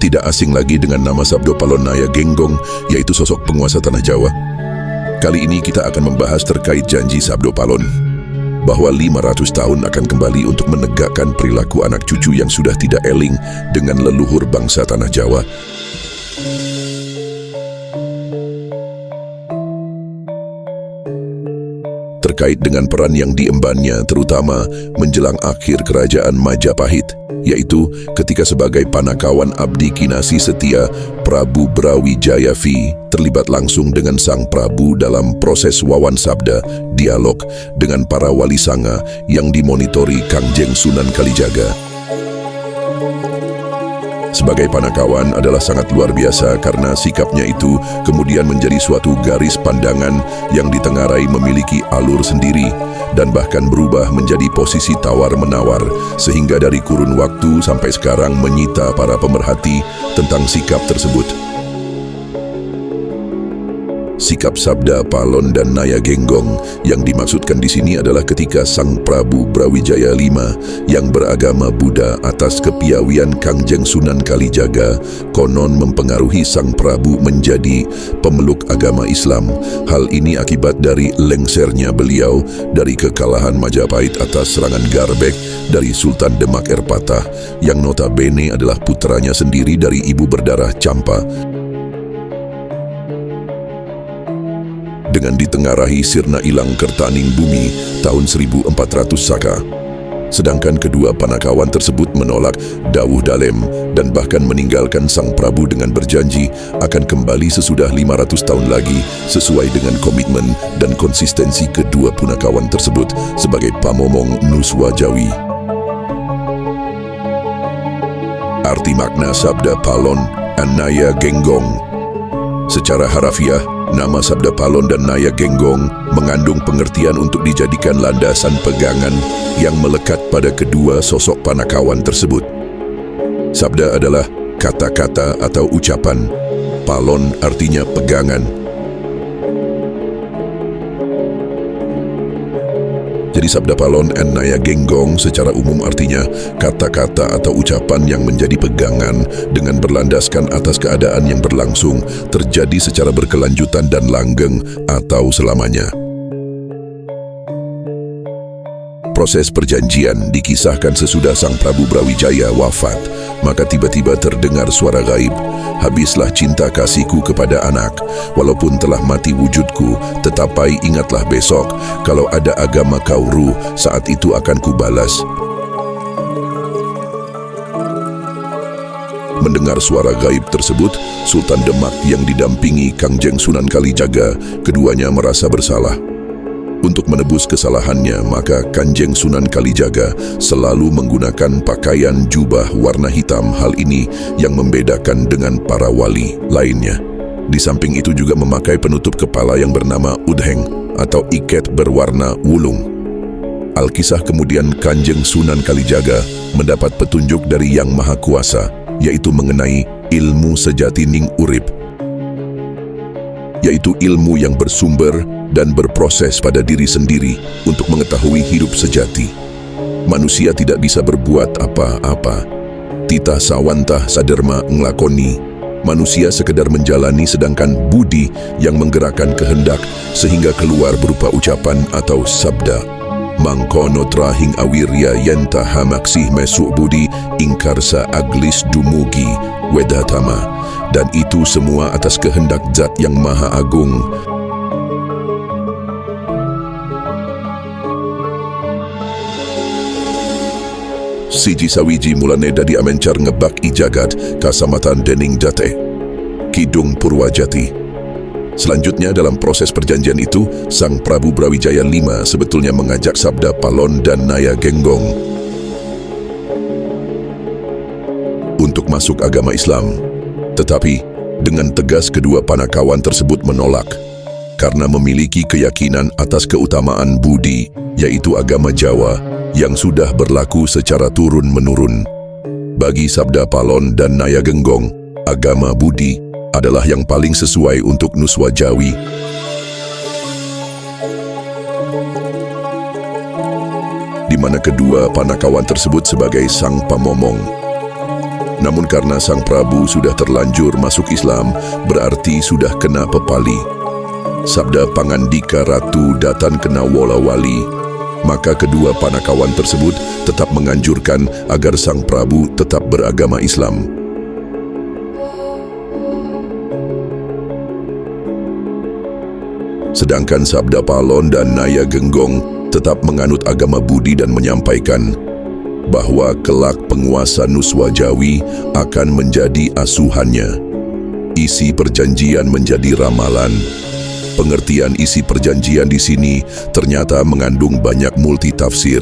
Tidak asing lagi dengan nama Sabdo Palon Naya Genggong, yaitu sosok penguasa Tanah Jawa. Kali ini kita akan membahas terkait janji Sabdo Palon, bahwa 500 tahun akan kembali untuk menegakkan perilaku anak cucu yang sudah tidak eling dengan leluhur bangsa Tanah Jawa. Terkait dengan peran yang diembannya terutama menjelang akhir kerajaan Majapahit, yaitu ketika sebagai panakawan abdi kinasi setia, Prabu Brawijaya V terlibat langsung dengan Sang Prabu dalam proses wawan sabda, dialog dengan para wali sanga yang dimonitori Kangjeng Sunan Kalijaga. Sebagai panakawan adalah sangat luar biasa karena sikapnya itu kemudian menjadi suatu garis pandangan yang ditengarai memiliki alur sendiri dan bahkan berubah menjadi posisi tawar-menawar sehingga dari kurun waktu sampai sekarang menyita para pemerhati tentang sikap tersebut. Sikap Sabda Palon dan Naya Genggong yang dimaksudkan di sini adalah ketika Sang Prabu Brawijaya V yang beragama Buddha atas kepiawian Kangjeng Sunan Kalijaga konon mempengaruhi Sang Prabu menjadi pemeluk agama Islam. Hal ini akibat dari lengsernya beliau dari kekalahan Majapahit atas serangan Garbek dari Sultan Demak Erpatah yang notabene adalah putranya sendiri dari ibu berdarah Campa. Dengan ditengarai sirna ilang kertaning bumi tahun 1400 Saka. Sedangkan kedua panakawan tersebut menolak dawuh Dalem dan bahkan meninggalkan Sang Prabu dengan berjanji akan kembali sesudah 500 tahun lagi sesuai dengan komitmen dan konsistensi kedua punakawan tersebut sebagai pamomong Nuswa Jawi. Arti makna Sabda Palon dan Naya Genggong. Secara harafiah, nama Sabda Palon dan Naya Genggong mengandung pengertian untuk dijadikan landasan pegangan yang melekat pada kedua sosok panakawan tersebut. Sabda adalah kata-kata atau ucapan. Palon artinya pegangan. Jadi Sabda Palon dan Naya Genggong secara umum artinya kata-kata atau ucapan yang menjadi pegangan dengan berlandaskan atas keadaan yang berlangsung, terjadi secara berkelanjutan dan langgeng atau selamanya. Proses perjanjian dikisahkan sesudah Sang Prabu Brawijaya wafat, maka tiba-tiba terdengar suara gaib, "Habislah cinta kasihku kepada anak, walaupun telah mati wujudku, tetapi ingatlah besok, kalau ada agama kau ruh, saat itu akan kubalas." Mendengar suara gaib tersebut, Sultan Demak yang didampingi Kangjeng Sunan Kalijaga, keduanya merasa bersalah. Untuk menebus kesalahannya, maka Kangjeng Sunan Kalijaga selalu menggunakan pakaian jubah warna hitam. Hal ini yang membedakan dengan para wali lainnya. Di samping itu juga memakai penutup kepala yang bernama udheng atau iket berwarna wulung. Alkisah kemudian Kangjeng Sunan Kalijaga mendapat petunjuk dari Yang Maha Kuasa, yaitu mengenai ilmu sejati ning urip, yaitu ilmu yang bersumber dan berproses pada diri sendiri untuk mengetahui hidup sejati. Manusia tidak bisa berbuat apa-apa. Titah sawantah saderma nglakoni. Manusia sekedar menjalani, sedangkan budi yang menggerakkan kehendak sehingga keluar berupa ucapan atau sabda. Mangkono trahing awirya yenta hamaksih mesuk budi ingkarsa aglis dumugi wedatama. Dan itu semua atas kehendak Zat yang Maha Agung. Siji sawiji mulane dadi amencar ngebak i jagat kasamatan dening jate Kidung Purwajati. Selanjutnya dalam proses perjanjian itu, Sang Prabu Brawijaya V sebetulnya mengajak Sabda Palon dan Naya Genggong untuk masuk agama Islam. Tetapi dengan tegas kedua panakawan tersebut menolak karena memiliki keyakinan atas keutamaan budi, yaitu agama Jawa yang sudah berlaku secara turun-menurun. Bagi Sabda Palon dan Naya Genggong, agama budi adalah yang paling sesuai untuk Nuswa Jawi. Di mana kedua panakawan tersebut sebagai sang pamomong. Namun karena Sang Prabu sudah terlanjur masuk Islam, berarti sudah kena pepali. Sabda pangandika Ratu Datan kena Wola Wali. Maka kedua panakawan tersebut tetap menganjurkan agar Sang Prabu tetap beragama Islam. Sedangkan Sabda Palon dan Naya Genggong tetap menganut agama Budi dan menyampaikan bahwa kelak penguasa Nuswa Jawi akan menjadi asuhannya. Isi perjanjian menjadi ramalan. Pengertian isi perjanjian di sini ternyata mengandung banyak multitafsir.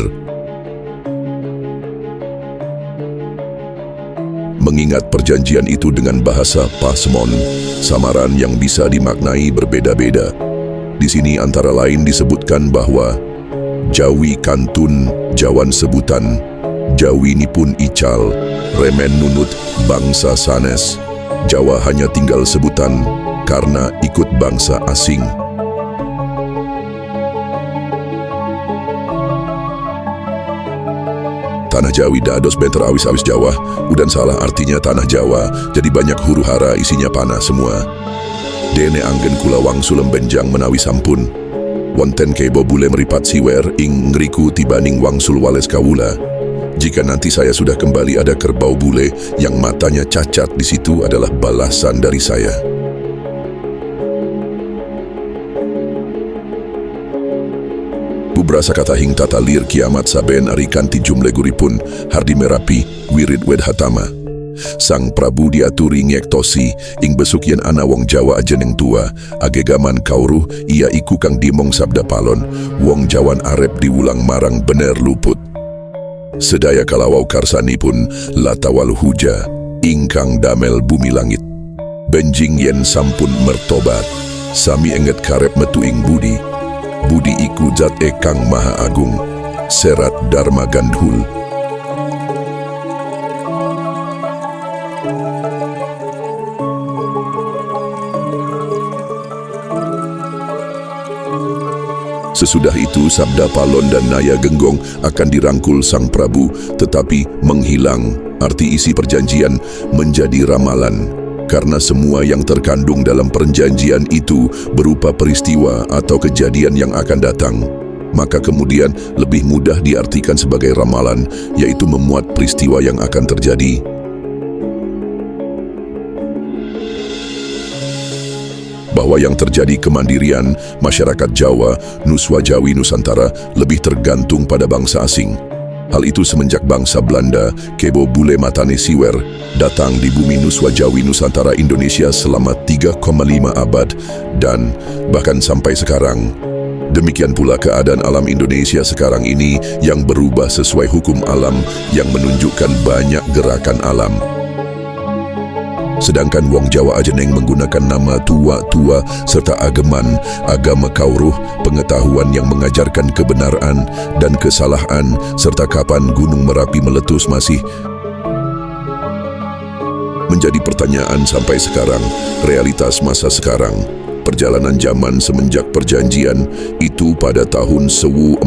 Mengingat perjanjian itu dengan bahasa Pasmon, samaran yang bisa dimaknai berbeda-beda. Di sini antara lain disebutkan bahwa Jawi kantun, Jawan sebutan, Jawi nipun ical, remen nunut bangsa sanes. Jawa hanya tinggal sebutan karena ikut bangsa asing. Tanah Jawi dados beter awis-awis Jawa, udan salah artinya tanah Jawa, jadi banyak huru hara isinya panah semua. Dene anggen kula wangsul benjang menawi sampun. Wonten kebo bule meripat siwer ing ngriku tibaning wangsul wales kawula. Jika nanti saya sudah kembali ada kerbau bule yang matanya cacat di situ adalah balasan dari saya. Bubrasa kata hing tata lir kiamat saben arikan ti jumle guripun hardi merapi wirid wed hatama. Sang Prabu diaturi ngektosi ing besuk yen ana wong Jawa ajeneng tua agegaman kauruh ia iku kang dimong Sabda Palon wong Jawan arep diulang marang bener luput. Sedaya kalawau karsanipun latawal huja ingkang damel bumi langit. Benjing yen sampun mertobat sami enget karep metu ing budi. Budi iku zat ekang maha agung. Serat Dharma Gandhul. Sesudah itu Sabda Palon dan Naya Genggong akan dirangkul Sang Prabu, tetapi menghilang. Arti isi perjanjian menjadi ramalan. Karena semua yang terkandung dalam perjanjian itu berupa peristiwa atau kejadian yang akan datang. Maka kemudian lebih mudah diartikan sebagai ramalan, yaitu memuat peristiwa yang akan terjadi. Bahwa yang terjadi kemandirian masyarakat Jawa, Nuswa Jawi Nusantara lebih tergantung pada bangsa asing. Hal itu semenjak bangsa Belanda, kebo bule matane siwer, datang di bumi Nuswa Jawi Nusantara Indonesia selama 3,5 abad dan bahkan sampai sekarang. Demikian pula keadaan alam Indonesia sekarang ini yang berubah sesuai hukum alam yang menunjukkan banyak gerakan alam. Sedangkan wong Jawa ajeneng menggunakan nama tua-tua serta ageman, agama kauruh, pengetahuan yang mengajarkan kebenaran dan kesalahan, serta kapan Gunung Merapi meletus masih menjadi pertanyaan sampai sekarang. Realitas masa sekarang, perjalanan zaman semenjak perjanjian itu pada tahun 1400.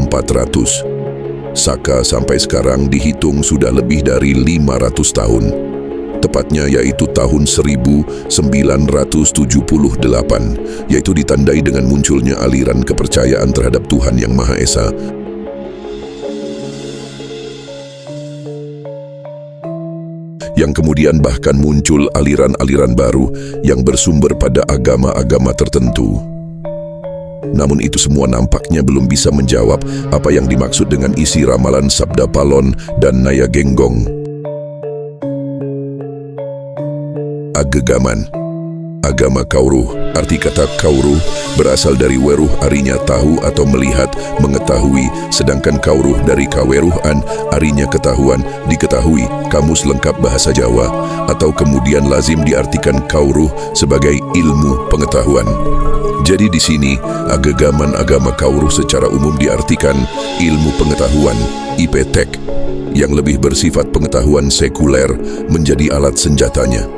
Saka sampai sekarang dihitung sudah lebih dari 500 tahun. Tepatnya yaitu tahun 1978, yaitu ditandai dengan munculnya aliran kepercayaan terhadap Tuhan Yang Maha Esa. Yang kemudian bahkan muncul aliran-aliran baru yang bersumber pada agama-agama tertentu. Namun itu semua nampaknya belum bisa menjawab apa yang dimaksud dengan isi ramalan Sabda Palon dan Naya Genggong. Agegaman, agama kauruh. Arti kata kauruh berasal dari weruh, arinya tahu atau melihat, mengetahui, sedangkan kauruh dari kaweruhan, arinya ketahuan, diketahui. Kamus lengkap bahasa Jawa, atau kemudian lazim diartikan kauruh sebagai ilmu pengetahuan. Jadi di sini agegaman agama kauruh secara umum diartikan ilmu pengetahuan, iptek, yang lebih bersifat pengetahuan sekuler menjadi alat senjatanya.